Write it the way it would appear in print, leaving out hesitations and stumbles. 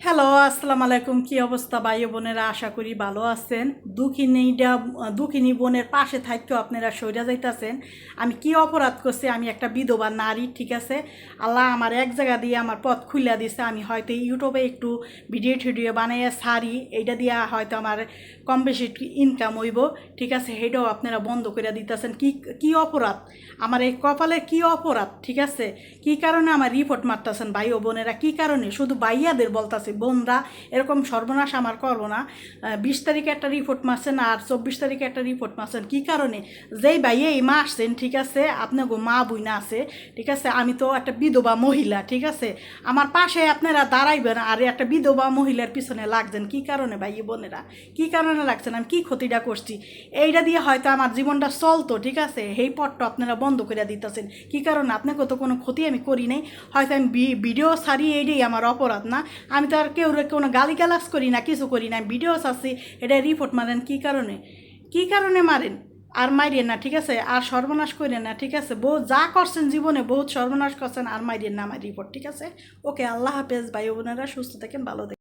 Hello, আসসালামু আলাইকুম। কি অবস্থা ভাই বোনেরা? আশা করি ভালো আছেন। দুঃখিনী বোনের পাশে থাকতেও আপনারা সইরা যাইতেছেন। আমি কি অপরাধ করছি? আমি একটা বিধবা নারী, ঠিক আছে? আল্লাহ আমার এক জায়গা দিয়ে আমার পথ খুলে দিছে। আমি হয়তো ইউটিউবে একটু ভিডিও বানাইয়া ছাড়ি, এইটা দিয়ে হয়তো আমার কম বেশি ইনকাম হইব, ঠিক আছে? সেটাও আপনারা বন্ধ করে দিতেছেন। কি অপরাধ আমার এই কপালে? কি অপরাধ, ঠিক আছে? কি কারণে আমার রিপোর্ট মারতেছেন ভাই ও বোনেরা? কি কারণে? শুধু বাইয়াদের বলতেছে বোনরা এরকম সর্বনাশ আমার করবো না। 20 তারিখে একটা রিপোর্ট মারছেন আর 24 তারিখে একটা রিপোর্ট মারছেন, কি কারণে? যেই ভাইয়া এই মা আসছেন, ঠিক আছে, আপনাকে মা বুইনা আছে, ঠিক আছে? আমি তো একটা বিধবা মহিলা, ঠিক আছে? আমার পাশে আপনারা দাঁড়াইবেন আর একটা বিধবা মহিলার পিছনে লাগছেন, কি কারণে ভাই বোনেরা? কি কারণে লাগছেন? আমি কি ক্ষতিটা করছি? এইটা দিয়ে হয়তো আমার জীবনটা চলতো, ঠিক আছে? এই পথটা আপনারা বন্ধ করে দিতেছেন, কি কারণে? আপনাকে তো কোনো ক্ষতি আমি করি নাই। হয়তো আমি ভিডিও ছাড়ি, এইটাই আমার অপরাধ না? আমি তো আর কোনো গালিগালাজ করি না, কিছু করি না। আমি ভিডিও ছাড়ছি, এটা রিপোর্ট মারেন কি কারণে? কি কারণে মারেন? আর মাইরেন না, ঠিক আছে? আর সর্বনাশ করেন না, ঠিক আছে? বহু যা করছেন জীবনে, বহুত সর্বনাশ করছেন, আর মাইরেন না আমার রিপোর্ট, ঠিক আছে? ওকে, আল্লাহ হাফেজ ভাই বোনেরা, সুস্থ থাকেন, ভালো থাকেন।